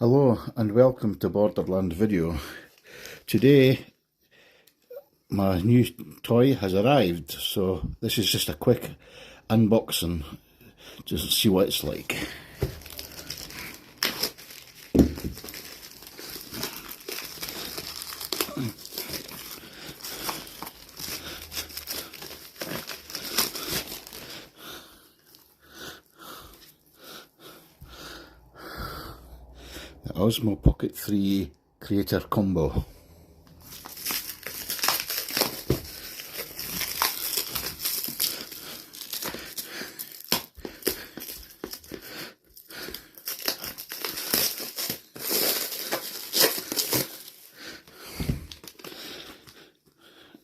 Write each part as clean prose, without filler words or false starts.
Hello and welcome to Borderland video. Today my new toy has arrived, so this is just a quick unboxing just to see what it's like. The Osmo Pocket 3 Creator Combo.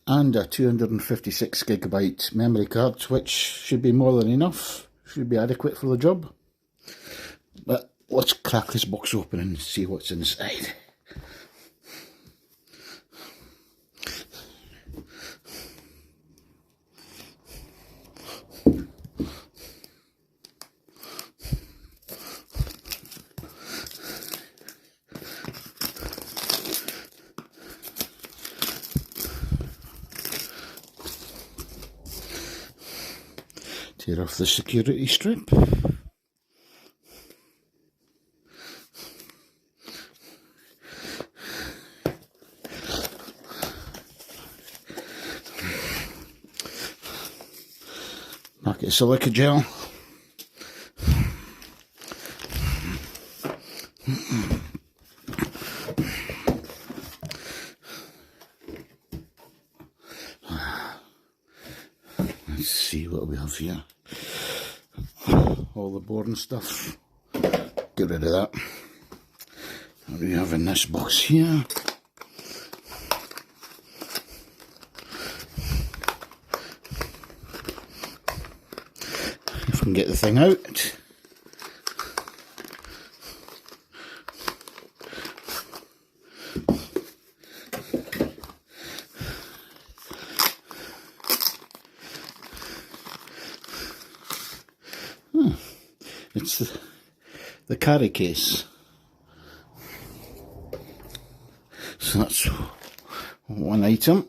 And a 256GB memory card, which should be more than enough, should be adequate for the job. But let's crack this box open and see what's inside. Tear off the security strip. Packet of silica gel. Let's see what we have here. All the boring stuff. Get rid of that. What do we have in this box here? If we can get the thing out. It's the carry case. So that's one item.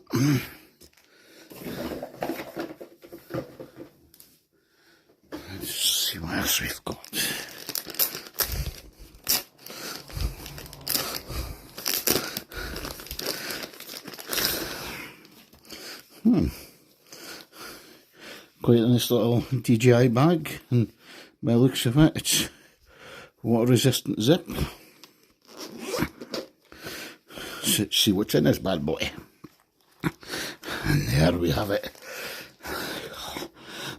Let's see what else we've got. Quite a nice little DJI bag, and by the looks of it, it's water resistant zip. Let's see what's in this bad boy. And there we have it.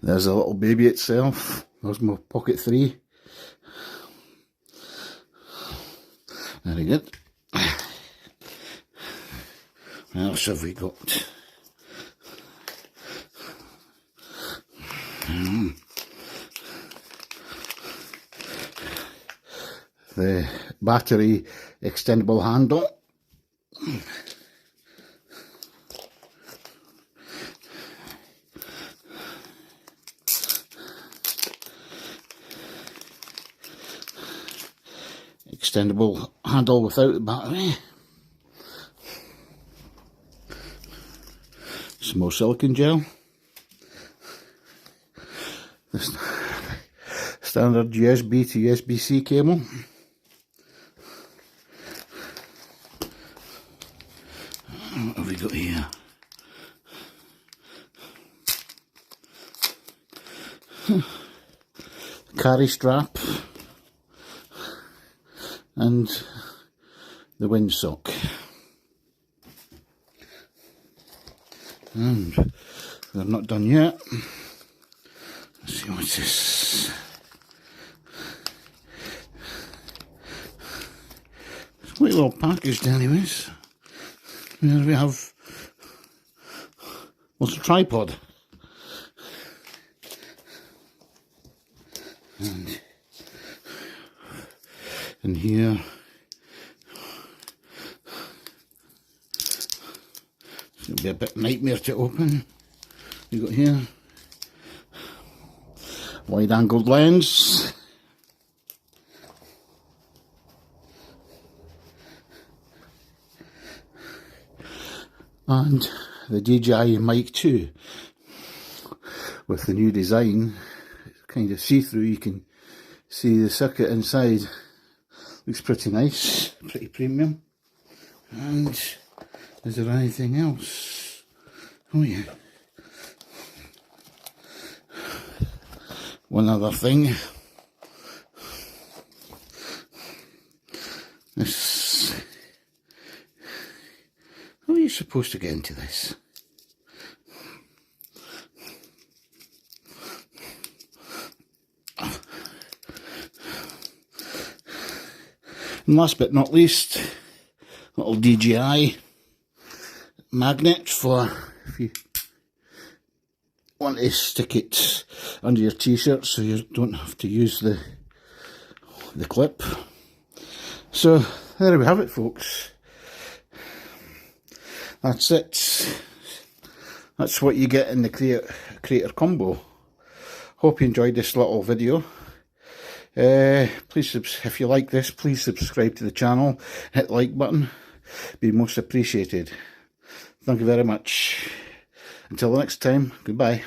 There's a little baby itself. There's my Pocket 3. Very good. What else have we got? The battery extendable handle. Extendable handle without the battery. Some more silicone gel. This standard USB to USB-C cable. What have we got here? Carry strap and the windsock. And we're not done yet. Let's see what's this. It's quite well packaged anyways. Here we have, what's a tripod? And in here, it'll be a bit nightmare to open. You got here, wide-angled lens, and the DJI mic 2 with the new design. It's kind of see-through, you can see the circuit inside. Looks pretty nice, pretty premium. And is there anything else? Oh yeah, one other thing. This, how are you supposed to get into this? And last but not least, little DJI magnet for if you want to stick it under your t-shirt so you don't have to use the clip. So there we have it, folks. That's it. That's what you get in the creator combo. Hope you enjoyed this little video. Please, if you like this, please subscribe to the channel, hit the like button, be most appreciated. Thank you very much. Until the next time, goodbye.